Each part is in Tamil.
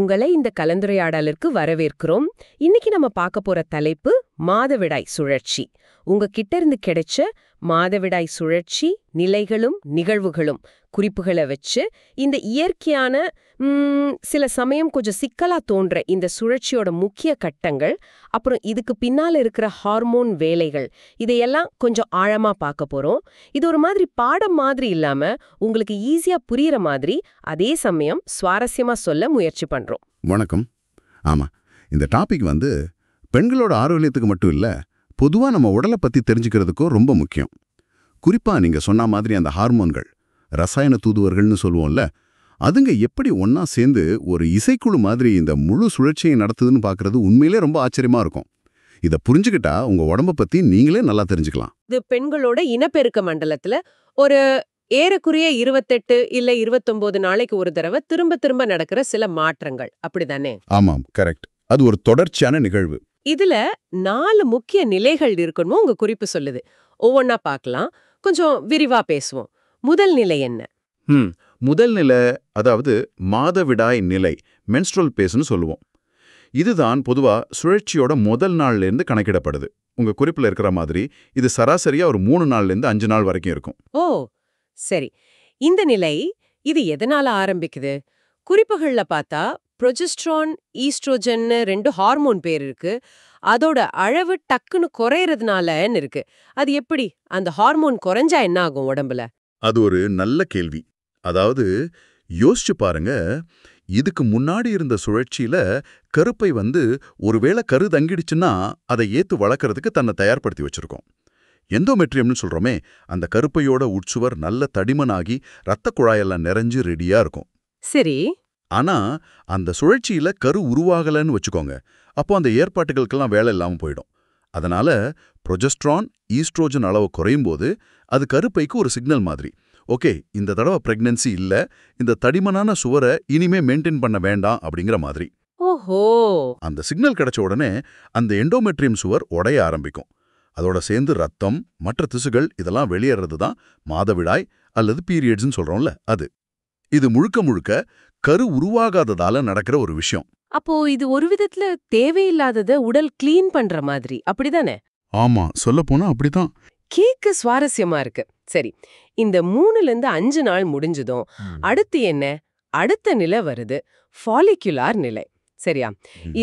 உங்களை இந்த கலந்துரையாடலுக்கு வரவேற்கிறோம். இன்னைக்கு நம்ம பார்க்க போற தலைப்பு மாதவிடாய் சுழற்சி. உங்ககிட்ட இருந்து கிடைச்ச மாதவிடாய் சுழற்சி நிலைகளும் நிகழ்வுகளும் குறிப்புகளை வச்சு இந்த இயற்கையான சில சமயம் கொஞ்சம் சிக்கலா தோன்ற இந்த சுழற்சியோட முக்கிய கட்டங்கள், அப்புறம் இதுக்கு பின்னால இருக்கிற ஹார்மோன் வேலைகள், இதையெல்லாம் கொஞ்சம் ஆழமா பார்க்க போறோம். இது ஒரு மாதிரி பாடம் மாதிரி இல்லாம உங்களுக்கு ஈஸியா புரியுற மாதிரி, அதே சமயம் சுவாரஸ்யமா சொல்ல முயற்சி பண்றோம். வணக்கம். ஆமா, இந்த டாபிக் பெண்களோட ஆரோக்கியத்துக்கு மட்டும் இல்ல, பொதுவா நம்ம உடலை பத்தி தெரிஞ்சுக்கிறதுக்கும் ரொம்ப முக்கியம். குறிப்பா நீங்க சொன்ன மாதிரி அந்த ஹார்மோன்கள், ரசாயன தூதுவர்கள்னு சொல்லுவோம்ல, அதுங்க எப்படி ஒன்னா சேர்ந்து ஒரு இசைக்குழு மாதிரி இந்த முழு சுழற்சியை நடத்துதுன்னு பார்க்கறது உண்மையிலே ரொம்ப ஆச்சரியமா இருக்கும். இதை புரிஞ்சுக்கிட்டா உங்க உடம்ப பத்தி நீங்களே நல்லா தெரிஞ்சுக்கலாம். இது பெண்களோட இனப்பெருக்க மண்டலத்துல ஒரு ஏறக்குறைய 28 இல்ல 29 நாளைக்கு ஒரு தடவை திரும்ப திரும்ப நடக்கிற சில மாற்றங்கள், அப்படிதானே? ஆமாம், கரெக்ட். அது ஒரு தொடர்ச்சியான நிகழ்வு. இதுல 4 முக்கிய நிலைகள் இருக்கணும் உங்க குறிப்பு சொல்லுது. ஒவ்வொன்னா பார்க்கலாம், கொஞ்சம் விரிவா பேசுவோம். முதல் நிலை என்ன? முதல் நிலை, அதாவது மாதவிடாய் நிலை, மென்ஸ்ட்ரல் பேஸ்னு சொல்லுவோம். இதுதான் பொதுவா சுழற்சியோட முதல் நாள்ல இருந்து கணக்கிடப்படுது. உங்க குறிப்புல இருக்கிற மாதிரி இது சராசரியா ஒரு 3 நாள்ல இருந்து 5 நாள் வரைக்கும் இருக்கும். ஓ சரி. இந்த நிலை இது எதனால ஆரம்பிக்குது? குறிப்புகள்ல பார்த்தா ப்ரொஜெஸ்ட்ரான், ஈஸ்ட்ரோஜன்னு 2 ஹார்மோன் பேர் இருக்கு. அதோட அளவு டக்குன்னு குறையறதுனாலன்னு இருக்கு. அது எப்படி? அந்த ஹார்மோன் குறைஞ்சா என்ன ஆகும் உடம்புல? அது ஒரு நல்ல கேள்வி. அதாவது யோசிச்சு பாருங்க, இதுக்கு முன்னாடி இருந்த சுழற்சியில கருப்பை ஒருவேளை கரு தங்கிடுச்சுன்னா அதை ஏத்து வளர்க்கறதுக்கு தன்னை தயார்படுத்தி வச்சிருக்கோம். எண்டோமெட்ரியம்னு சொல்றோமே, அந்த கருப்பையோட உட்சுவர் நல்ல தடிமனாகி ரத்த குழாயெல்லாம் நிறைஞ்சு ரெடியா இருக்கும். சரி. ஆனா அந்த சுழற்சியில கரு உருவாகலன்னு வச்சுக்கோங்க, அப்போ அந்த ஏற்பாட்டுகளுக்கெல்லாம் வேலை இல்லாம போயிடும். அதனால ப்ரொஜெஸ்ட்ரான், ஈஸ்ட்ரோஜன் அளவு குறையும் போது அது கருப்பைக்கு ஒரு சிக்னல் மாதிரி, ஓகே இந்த தடவை பிரெக்னன்சி இல்ல, இந்த தடிமனான சுவரை இனிமே மெயின்டைன் பண்ண வேண்டாம் அப்படிங்கிற மாதிரி. ஓஹோ. அந்த சிக்னல் கிடைச்ச உடனே அந்த எண்டோமெட்ரியம் சுவர் உடைய ஆரம்பிக்கும். அதோட சேர்ந்து ரத்தம், மற்ற திசுகள் இதெல்லாம் வெளியேறது தான் மாதவிடாய் அல்லது பீரியட்ஸ்னு சொல்றோம்ல அது. இது முழுக்க முழுக்க கரு உருவாகாததால நடக்கிற ஒரு விஷயம். அப்போ இது ஒரு விதத்துல தேவையில்லாதத உடல் கிளீன் பண்ற மாதிரி, அப்படிதானே? ஆமா, சொல்லப்போனா அப்படிதான். கேக்க சுவாரஸ்யமா இருக்கு. சரி, இந்த 3ல இருந்து 5 நாள் முடிஞ்சதும் அடுத்து என்ன? அடுத்த நிலை வருது, ஃபாலிகுலார் நிலை. சரியா?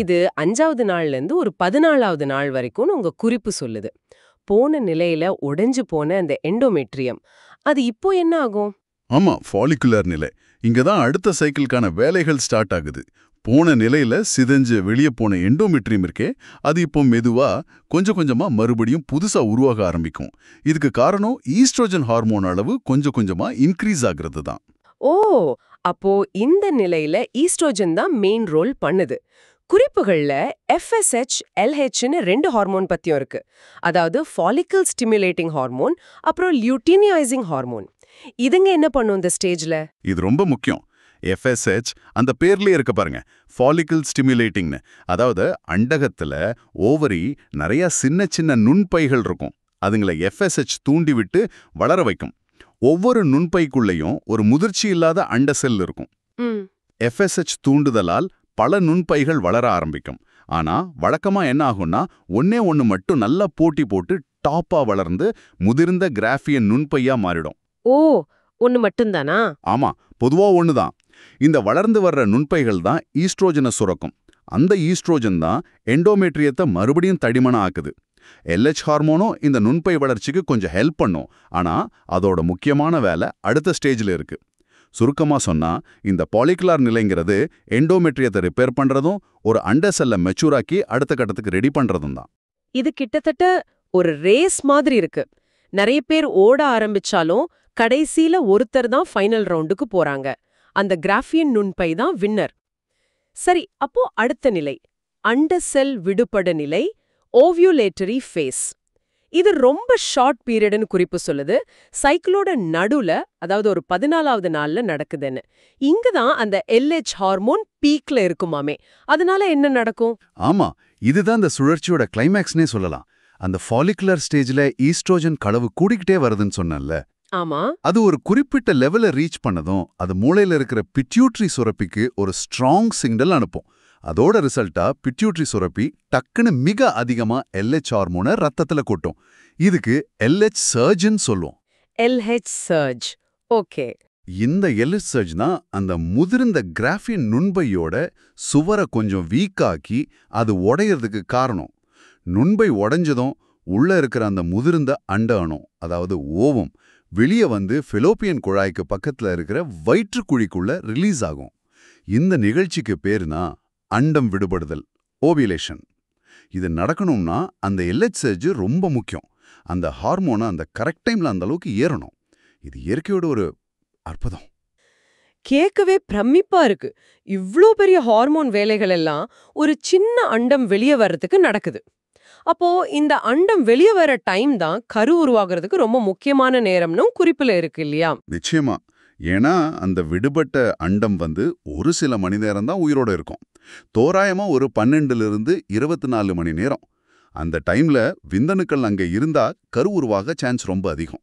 இது 5வது நாள்ல இருந்து ஒரு 14வது நாள் வரைக்கும் உங்க குறிப்பு சொல்லுது. போன நிலையில உடைஞ்சு போன அந்த எண்டோமெட்ரியம், அது இப்போ என்ன ஆகும்? ஆமா, ஃபாலிகுலர் நிலை. இங்கதான் அடுத்த சைக்கிளுக்கான வேலைகள் ஸ்டார்ட் ஆகுது. போன நிலையில சிதைஞ்சு வெளியே போன எண்டோமெட்ரியம் இருக்கே, அது இப்போ மெதுவா கொஞ்சம் கொஞ்சமா மறுபடியும் புதுசா உருவாக ஆரம்பிக்கும். இதுக்கு காரணம் ஈஸ்ட்ரோஜன் ஹார்மோன் அளவு கொஞ்சம் கொஞ்சமா இன்க்ரீஸ் ஆகுறது தான். ஓ, அப்போ இந்த நிலையில ஈஸ்ட்ரோஜன் தான் மெயின் ரோல் பண்ணுது. குறிப்புகள்ல FSH, LHன்னு 2 ஹார்மோன் பத்தியும் இருக்கு. அதாவது ஃபாலிக்கல் ஸ்டிமுலேட்டிங் ஹார்மோன், அப்புறம் லியூட்டினியைசிங் ஹார்மோன். இதுங்க என்ன பண்ணும் இந்த ஸ்டேஜ்ல? இது ரொம்ப முக்கியம். FSH அந்த பேர்லயே இருக்க பாருங்க, ஃபாலிக்கல் ஸ்டிமுலேட்டிங்னு. அதாவது அண்டகத்துல ஓவரி நிறைய சின்ன சின்ன நுண்பைகள் இருக்கும். அதுங்களை FSH தூண்டி விட்டு வளர வைக்கும். ஒவ்வொரு நுண்பைக்குள்ளேயும் ஒரு முதிர்ச்சி இல்லாத அண்ட செல் இருக்கும். FSH தூண்டுதலால் பல நுண்பைகள் வளர ஆரம்பிக்கும். ஆனா வழக்கமா என்ன ஆகும்னா, ஒண்ணு மட்டும் நல்லா போட்டி போட்டு டாப்பா வளர்ந்து முதிர்ந்த கிராஃபியன் நுண்பையா மாறிடும். ஓ, ஒன்னு மட்டும்தானா? ஆமா, பொதுவா ஒண்ணுதான். இந்த வளர்ந்து வர்ற நுண்பைகள் தான் ஈஸ்ட்ரோஜனை சுரக்கும். அந்த ஈஸ்ட்ரோஜன் தான் எண்டோமெட்ரியத்தை மறுபடியும் தடிமனா ஆக்குது. LH ஹார்மோனும் இந்த நுண்பை வளர்ச்சிக்கு கொஞ்சம் ஹெல்ப் பண்ணும். ஆனா அதோட முக்கியமான வேலை அடுத்த ஸ்டேஜ்ல இருக்கு. சுருக்கமா சொன்னா, இந்த பாலிகுலார் நிலைங்கிறது எண்டோமெட்ரியத்தை ரிப்பேர் பண்றதும் ஒரு அண்ட செல்லை மெச்சூராக்கி அடுத்த கட்டத்துக்கு ரெடி பண்றதும் தான். இது கிட்டத்தட்ட ஒரு ரேஸ் மாதிரி இருக்கு. நிறைய பேர் ஓட ஆரம்பிச்சாலும் கடைசியில ஒருத்தர் தான் ஃபைனல் ரவுண்டுக்கு போறாங்க. அந்த கிராஃபியன் நுண்பை தான் வின்னர். சரி, அப்போ அடுத்த நிலை அண்ட செல் விடுபட நிலை, ஓவியுலேட்டரி ஃபேஸ். இது ரொம்ப ஷார்ட் பீரியட்னு குறிப்பு சொல்லுது. சைக்கிளோட நடுல, அதாவது ஒரு 14வது நாள்ல நடக்குதுன்னு. இங்கதான் அந்த LH ஹார்மோன் பீக்ல இருக்குமாமே. அதனால என்ன நடக்கும்? ஆமா, இதுதான் இந்த சுழற்சியோட கிளைமேக்ஸ்னே சொல்லலாம். அந்த ஃபாலிகுலர் ஸ்டேஜ்ல ஈஸ்ட்ரோஜன் களவு கூடிக்கிட்டே வருதுன்னு சொன்னேன்ல, ஆமா. அது ஒரு குறிப்பிட்ட லெவலை ரீச் பண்ணதும் அது மூளையில இருக்கிற பிட்யூட்ரி சுரப்பிக்கு ஒரு ஸ்ட்ராங் சிக்னல் அனுப்பும். அதோட ரிசல்ட்டா பிட்யூட்ரி சுரப்பி டக்குன்னு மிக அதிகமா LH ஹார்மோனை ரத்தத்துல கொட்டும். இதுக்கு LH சர்ஜ்னு சொல்லுவோம். LH surge. ஓகே. இந்த LH சர்ஜ் தான் அந்த முதிர்ந்த கிராஃபின் நுண்பையோட சுவரை கொஞ்சம் வீக்காக்கி அது உடையறதுக்கு காரணம். நுண்பை உடைஞ்சதும் உள்ள இருக்கிற அந்த முதிர்ந்த அண்ட அணு, அதாவது ஓவம், வெளியே வந்து ஃபெலோப்பியன் குழாய்க்கு பக்கத்துல இருக்கிற வயிற்றுக்குழிக்குள்ள ரிலீஸ் ஆகும். இந்த நிகழ்ச்சிக்கு பேருனா அண்டம் விடுபடுதல், ஓவியுலேஷன். இது நடக்கணும்னா அந்த LH சர்ஜ் ரொம்ப முக்கியம். அந்த ஹார்மோனை அந்த கரெக்ட் டைம்ல அந்த அளவுக்கு ஏறணும். இது இயற்கையோட ஒரு அற்புதம். கேட்கவே பிரமிப்பா இருக்கு. இவ்ளோ பெரிய ஹார்மோன் வேலைகள் எல்லாம் ஒரு சின்ன அண்டம் வெளியே வர்றதுக்கு நடக்குது. அப்போ இந்த அண்டம் வெளியே வர டைம் தான் கரு உருவாகிறதுக்கு ரொம்ப முக்கியமான நேரம்னும் குறிப்புல இருக்கு இல்லையா? நிச்சயமா. ஏன்னா அந்த விடுபட்ட அண்டம் வந்து ஒரு சில மணி நேரம் தான் உயிரோட இருக்கும். தோராயமா ஒரு 12லிருந்து 24 மணி நேரம். அந்த டைம்ல விந்தணுக்கள் அங்க இருந்தா கரு உருவாக சான்ஸ் ரொம்ப அதிகம்.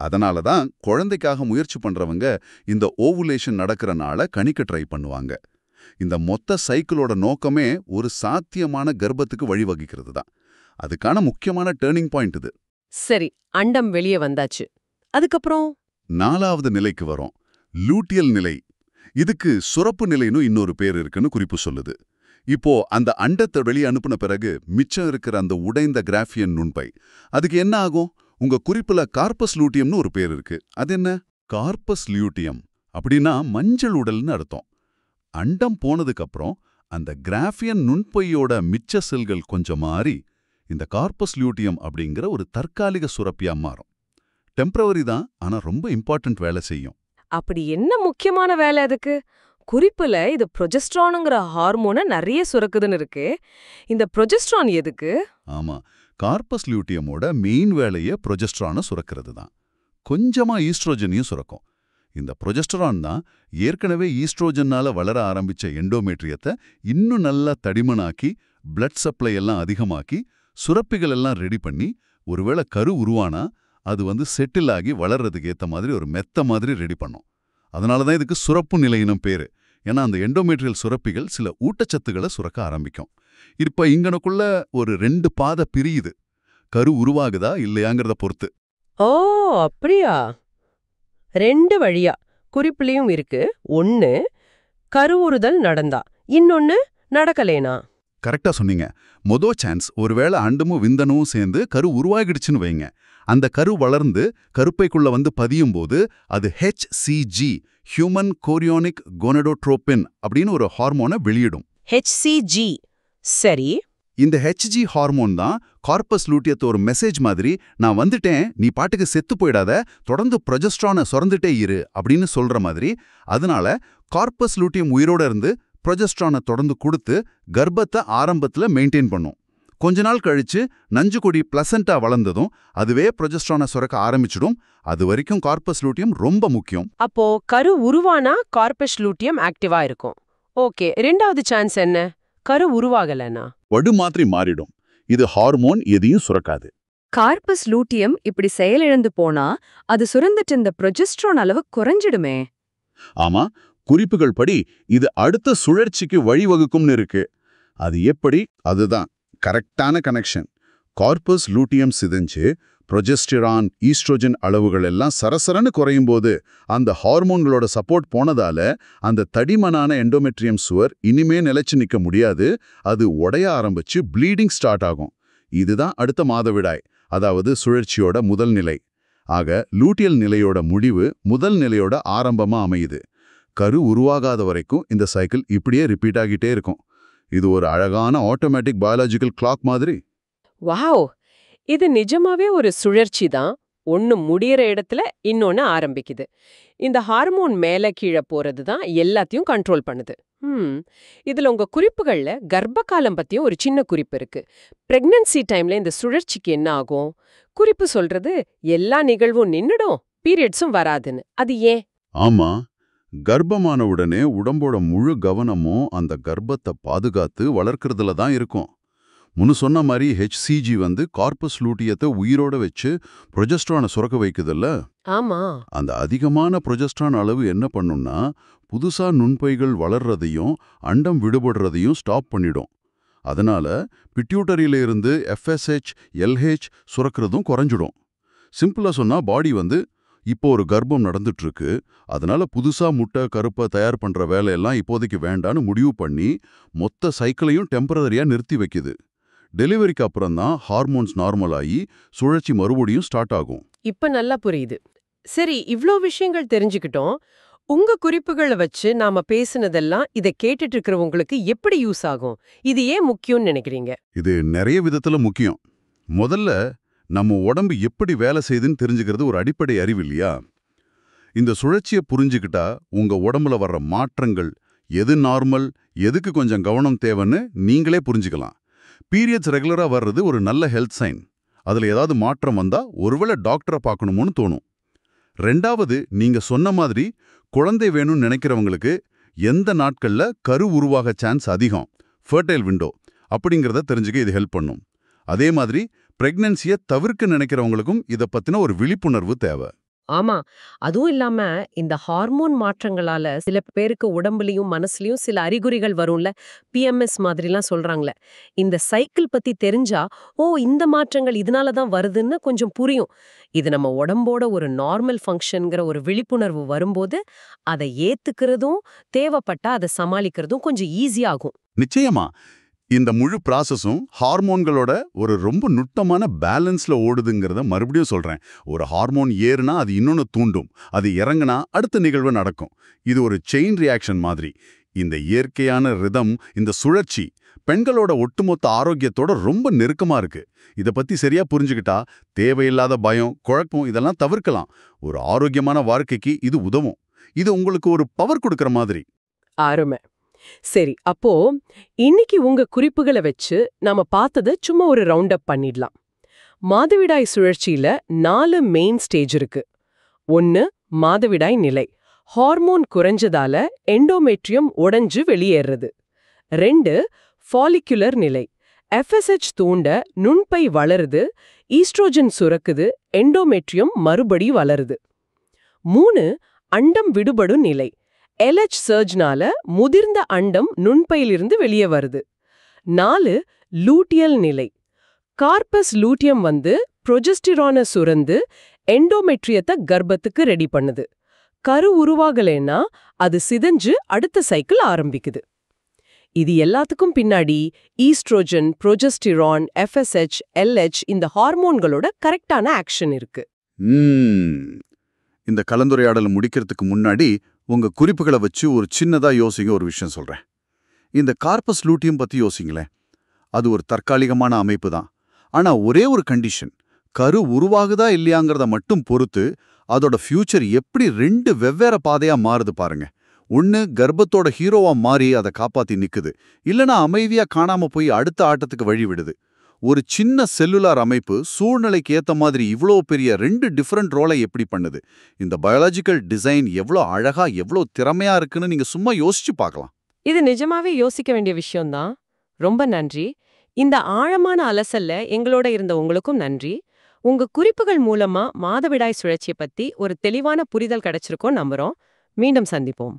அதனால தான் குழந்தைக்காக முயற்சி பண்றவங்க இந்த ஓவுலேஷன் நடக்கிற நாளை கணிக்க ட்ரை பண்ணுவாங்க. இந்த மொத்த சைக்கிளோட நோக்கமே ஒரு சாத்தியமான கர்ப்பத்துக்கு வழிவகுக்கிறது தான். அதுக்கான முக்கியமான டேர்னிங் பாயிண்ட் இது. சரி, அண்டம் வெளியே வந்தாச்சு. அதுக்கப்புறம் 4வது நிலைக்கு வரோம். லூட்டியல் நிலை. இதுக்கு சுரப்பு நிலைன்னு இன்னொரு பேர் இருக்குன்னு குறிப்பு சொல்லுது. இப்போ அந்த அண்டத்தை வெளியே அனுப்புன பிறகு மிச்சம் இருக்கிற அந்த உடைந்த கிராஃபியன் நுண்பை, அதுக்கு என்ன ஆகும்? உங்க குறிப்புல கார்பஸ் லூட்டியம்னு ஒரு பேர் இருக்கு. அது என்ன? கார்பஸ் லியூட்டியம் அப்படின்னா மஞ்சள் உடல்னு அர்த்தம். அண்டம் போனதுக்கு அப்புறம் அந்த கிராஃபியன் நுண்பையோட மிச்ச செல்கள் கொஞ்சம் மாறி இந்த கார்பஸ் லியூட்டியம் அப்படிங்கிற ஒரு தற்காலிக சுரப்பியா மாறும். டெம்பரவரி தான், ஆனா ரொம்ப இம்பார்ட்டன்ட் வேலை செய்யும். அப்படி என்ன முக்கியமான வேலை அதுக்கு? குறிப்புல இது ப்ரொஜெஸ்ட்ரானுங்கிற ஹார்மோனை நிறைய சுரக்குதுன்னு இருக்கு. இந்த ப்ரொஜெஸ்ட்ரான் எதுக்கு? ஆமா, கார்பஸ் லியூட்டியமோட மெயின் வேலையே ப்ரொஜெஸ்ட்ரானை சுரக்கிறது தான். கொஞ்சமா ஈஸ்ட்ரோஜனையும் சுரக்கும். இந்த ப்ரொஜெஸ்டரான் தான் ஏற்கனவே ஈஸ்ட்ரோஜன்னால வளர ஆரம்பிச்ச எண்டோமேட்ரியத்தை இன்னும் நல்லா தடிமனாக்கி பிளட் சப்ளை எல்லாம் அதிகமாக்கி சுரப்பிகள் எல்லாம் ரெடி பண்ணி ஒருவேளை கரு உருவானா அது வந்து செட்டில் ஆகி வளர்றதுக்கு ஏற்ற மாதிரி ஒரு மெத்த மாதிரி ரெடி பண்ணும். அதனால தான் இதுக்கு சுரப்பு நிலையினும் பேரு. ஏன்னா அந்த எண்டோமேட்ரியல் சுரப்பிகள் சில ஊட்டச்சத்துக்களை சுரக்க ஆரம்பிக்கும். இப்ப இங்கனக்குள்ள ஒரு 2 பாதை பிரியுது. கரு உருவாகுதா இல்லையாங்கிறத பொறுத்து. ஓ, அப்படியா? 2 வழியா குறிப்புலயும் இருக்கு. 1 கருவுறுதல் நடந்தா, இன்னொன்னு நடக்கலேனா? கரெக்டா சொன்னீங்க. சான்ஸ் ஒருவேளை அண்டமும் விந்தனும் சேர்ந்து கரு உருவாகிடுச்சுன்னு வைங்க. அந்த கரு வளர்ந்து கருப்பைக்குள்ள வந்து பதியும் போது அது HCG, ஹியூமன் கோரியோனிக் கோனடோட்ரோபின் அப்படின்னு ஒரு ஹார்மோனை வெளியிடும். HCG. சரி. இந்த HG ஹார்மோன் தான் கார்பஸ் லூட்டியத்தை ஒரு மெசேஜ் மாதிரி, நான் வந்துட்டேன், நீ பாட்டுக்கு செத்து போயிடாத, தொடர்ந்து ப்ரொஜெஸ்ட்ரானை சுரந்துட்டே இரு அப்படின்னு சொல்ற மாதிரி. அதனால கார்பஸ் லூட்டியம் உயிரோட இருந்து ப்ரொஜெஸ்ட்ரானை தொடர்ந்து கொடுத்து கர்ப்பத்தை ஆரம்பத்துல மெயின்டைன் பண்ணும். கொஞ்ச நாள் கழிச்சு நஞ்சுக்கொடி பிளசண்டா வளர்ந்ததும் அதுவே ப்ரொஜெஸ்ட்ரானை சுரக்க ஆரம்பிச்சிடும். அது வரைக்கும் கார்பஸ் லூட்டியம் ரொம்ப முக்கியம். அப்போ கரு உருவானா கார்பஸ் லூட்டியம் ஆக்டிவா இருக்கும். ஓகே, 2வது சான்ஸ் என்ன? கரு உருவாகலனா? வடு மாதிரி மாறிடும். இது ஹார்மோன் எதையும் சுரக்காது. கார்பஸ் லூட்டியம் இப்படி செயலிழந்து போனா அது சுரந்துட்டு இந்த ப்ரொஜெஸ்ட்ரான் அளவு குறைஞ்சிடுமே. ஆமா, குறிப்புகள் படி இது அடுத்த சுழற்சிக்கு வழிவகுக்கும்னு இருக்கு. அது எப்படி? அதுதான் கரெக்டான கனெக்ஷன். கார்பஸ் லூட்டியம் சிதைஞ்சு ப்ரொஜெஸ்டிரான், ஈஸ்ட்ரோஜன் அளவுகள் எல்லாம் சரசரன்னு குறையும் போது அந்த ஹார்மோன்களோட சப்போர்ட் போனதால அந்த தடிமனான எண்டோமெட்ரியம் சுவர் இனிமே நிலைச்சு நிற்க முடியாது. அது உடைய ஆரம்பிச்சு ப்ளீடிங் ஸ்டார்ட் ஆகும். இதுதான் அடுத்த மாதவிடாய், அதாவது சுழற்சியோட முதல் நிலை. ஆக லூட்டியல் நிலையோட முடிவு முதல் நிலையோட ஆரம்பமா அமையுது. கரு உருவாகாத வரைக்கும் இந்த சைக்கிள் இப்படியே ரிப்பீட் ஆகிட்டே இருக்கும். இது ஒரு அழகான ஆட்டோமேட்டிக் பயாலஜிக்கல் கிளாக் மாதிரி. வாவ், இது நிஜமாவே ஒரு சுழற்சி தான். ஒன்னு முடியற இடத்துல இன்னொன்னு ஆரம்பிக்குது. இந்த ஹார்மோன் மேல கீழே போறது தான் எல்லாத்தையும் கண்ட்ரோல் பண்ணுது. இதுல உங்க குறிப்புகள்ல கர்ப்ப காலம் பத்தியும் ஒரு சின்ன குறிப்பு இருக்கு. பிரெக்னன்சி டைம்ல இந்த சுழற்சிக்கு என்ன ஆகும்? குறிப்பு சொல்றது எல்லா நிகழ்வும் நின்னுடும், பீரியட்ஸும் வராதுன்னு. அது ஏன்? ஆமா, கர்ப்பமான உடனே உடம்போட முழு கவனமும் அந்த கர்ப்பத்தை பாதுகாத்து வளர்க்கறதுல தான் இருக்கும். முன்னு சொன்ன மாதிரி ஹெச்சிஜி வந்து கார்பஸ் லூட்டியத்தை உயிரோட வச்சு ப்ரொஜெஸ்ட்ரானை சுரக்க வைக்குதுல்ல. ஆமா. அந்த அதிகமான ப்ரொஜெஸ்ட்ரான் அளவு என்ன பண்ணும்னா புதுசா நுண்பைகள் வளர்றதையும் அண்டம் விடுபடுறதையும் ஸ்டாப் பண்ணிடும். அதனால பிட்யூட்டரியில இருந்து எஃப்எஸ்ஹெச் எல்ஹெச் சுரக்கிறதும் குறைஞ்சிடும். சிம்பிளா சொன்னா பாடி வந்து இப்போ ஒரு கர்ப்பம் நடந்துட்டு இருக்கு, அதனால புதுசா முட்டை கருப்பை தயார் பண்ற வேலையெல்லாம் இப்போதைக்கு வேண்டான்னு முடிவு பண்ணி மொத்த சைக்கிளையும் டெம்பரரியா நிறுத்தி வைக்குது. டெலிவரிக்கு அப்புறம் தான் ஹார்மோன்ஸ் நார்மல் ஆகி சுழற்சி மறுபடியும் ஸ்டார்ட் ஆகும். இப்ப நல்லா புரியுது. சரி, இவ்ளோ விஷயங்கள் தெரிஞ்சுக்கிட்டோம். உங்க குறிப்புகளை வச்சு நாம பேசுனதெல்லாம் இதை கேட்டுட்டு இருக்கிறவங்களுக்கு எப்படி யூஸ் ஆகும்? இது ஏன் முக்கியம்னு நினைக்கிறீங்க? இது நிறைய விதத்துல முக்கியம். முதல்ல நம்ம உடம்பு எப்படி வேலை செய்யுதுன்னு தெரிஞ்சுக்கிறது ஒரு அடிப்படை அறிவு இல்லையா? இந்த சுழற்சியை புரிஞ்சுக்கிட்டா உங்க உடம்புல வர்ற மாற்றங்கள் எது நார்மல், எதுக்கு கொஞ்சம் கவனம் தேவைன்னு நீங்களே புரிஞ்சுக்கலாம். பீரியட்ஸ் ரெகுலரா வர்றது ஒரு நல்ல ஹெல்த் சைன். அதுல ஏதாவது மாற்றம் வந்தா ஒருவேளை டாக்டரை பார்க்கணுமோன்னு தோணும். ரெண்டாவது, நீங்க சொன்ன மாதிரி குழந்தை வேணும்னு நினைக்கிறவங்களுக்கு எந்த நாட்கள்ல கரு உருவாக சான்ஸ் அதிகம், ஃபர்டைல் விண்டோ அப்படிங்கிறத தெரிஞ்சுக்க இது ஹெல்ப் பண்ணும். அதே மாதிரி பிரெக்னன்சியை தவிர்க்க நினைக்கிறவங்களுக்கும் இதை பத்தின ஒரு விழிப்புணர்வு தேவை. ஆமா. அதுவும் இல்லாம இந்த ஹார்மோன் மாற்றங்களால சில பேருக்கு உடம்புலயும் மனசுலயும் சில அறிகுறிகள் வரும்ல, PMS மாதிரிலாம் சொல்றாங்களே. இந்த சைக்கிள் பத்தி தெரிஞ்சா, ஓ இந்த மாற்றங்கள் இதனால தான் வருதுன்னு கொஞ்சம் புரியும். இது நம்ம உடம்போட ஒரு நார்மல் ஃபங்க்ஷன்ங்கிற ஒரு விழிப்புணர்வு வரும்போது அதை ஏத்துக்கிறதும் தேவைப்பட்டா அதை சமாளிக்கிறதும் கொஞ்சம் ஈஸியாகும். நிச்சயமா இந்த முழு ப்ராசஸும் ஹார்மோன்களோட ஒரு ரொம்ப நுட்பமான பேலன்ஸ்ல ஓடுதுங்கிறத மறுபடியும் சொல்றேன். ஒரு ஹார்மோன் ஏறுனா அது இன்னொன்னு தூண்டும், அது இறங்குனா அடுத்த நிகழ்வு நடக்கும். இது ஒரு செயின் ரியாக்ஷன் மாதிரி. இந்த இயற்கையான ரிதம், இந்த சுழற்சி பெண்களோட ஒட்டுமொத்த ஆரோக்கியத்தோட ரொம்ப நெருக்கமா இருக்கு. இதை பத்தி சரியா புரிஞ்சுக்கிட்டா தேவையில்லாத பயம், குழப்பம் இதெல்லாம் தவிர்க்கலாம். ஒரு ஆரோக்கியமான வாழ்க்கைக்கு இது உதவும். இது உங்களுக்கு ஒரு பவர் கொடுக்கற மாதிரி. அருமை. சரி, அப்போ இன்னைக்கு உங்க குறிப்புகளை வச்சு நாம பார்த்ததை சும்மா ஒரு ரவுண்ட் அப் பண்ணிடலாம். மாதவிடாய் சுழற்சியில 4 மெயின் ஸ்டேஜ் இருக்கு. 1, மாதவிடாய் நிலை. ஹார்மோன் குறைஞ்சதால எண்டோமெட்ரியம் உடைஞ்சு வெளியேறது. 2, ஃபாலிகுலர் நிலை. FSH தூண்ட நுண்பை வளருது, ஈஸ்ட்ரோஜன் சுரக்குது, எண்டோமெட்ரியம் மறுபடி வளருது. 3, அண்டம் விடுபடும் நிலை. LH சர்ஜ்னால முதிர்ந்த அண்டம் நுண்பையிலிருந்து வெளியே வருது. 4, லூட்டியல் நிலை. கார்பஸ் லூட்டியம் வந்து புரோஜெஸ்டிரானை சுரந்து எண்டோமெட்ரியத்தை கர்ப்பத்துக்கு ரெடி பண்ணுது. கரு உருவாகலைன்னா அது சிதைஞ்சு அடுத்த சைக்கிள் ஆரம்பிக்குது. இது எல்லாத்துக்கும் பின்னாடி ஈஸ்ட்ரோஜன், புரோஜெஸ்டிரான், FSH, LH இந்த ஹார்மோன்களோட கரெக்டான ஆக்ஷன் இருக்கு. இந்த கலந்துரையாடலை முடிக்கிறதுக்கு முன்னாடி உங்க குறிப்புகளை வச்சு ஒரு சின்னதா யோசிங்க ஒரு விஷயம் சொல்றேன். இந்த கார்பஸ் லூட்டியம் பத்தி யோசிங்களேன். அது ஒரு தற்காலிகமான அமைப்பு தான். ஆனா ஒரே ஒரு கண்டிஷன், கரு உருவாகுதா இல்லையாங்கிறத மட்டும் பொறுத்து அதோட ஃபியூச்சர் எப்படி 2 வெவ்வேறு பாதையா மாறுது பாருங்க. ஒன்னு கர்ப்பத்தோட ஹீரோவா மாறி அதை காப்பாத்தி நிக்குது, இல்லனா அமைதியா காணாம போய் அடுத்த ஆட்டத்துக்கு வழி விடுது. ஒரு சின்ன செல்லுலார் அமைப்பு சூழ்நிலைக்கு ஏத்த மாதிரி இவ்ளோ பெரிய 2 டிஃபரண்ட் ரோலை எப்படி பண்ணுது? இந்த பயாலஜிக்கல் டிசைன் எவ்ளோ அழகா, எவ்ளோ திறமையா இருக்குன்னு நீங்க சும்மா யோசிச்சு பார்க்கலாம். இது நிஜமாவே யோசிக்க வேண்டிய விஷயம்தான். ரொம்ப நன்றி. இந்த ஆழமான அலசல்ல எங்களோட இருந்த உங்களுக்கும் நன்றி. உங்க குறிப்புகள் மூலமா மாதவிடாய் சுழற்சியை பத்தி ஒரு தெளிவான புரிதல் கிடைச்சிருக்கோம் நம்புறோம். மீண்டும் சந்திப்போம்.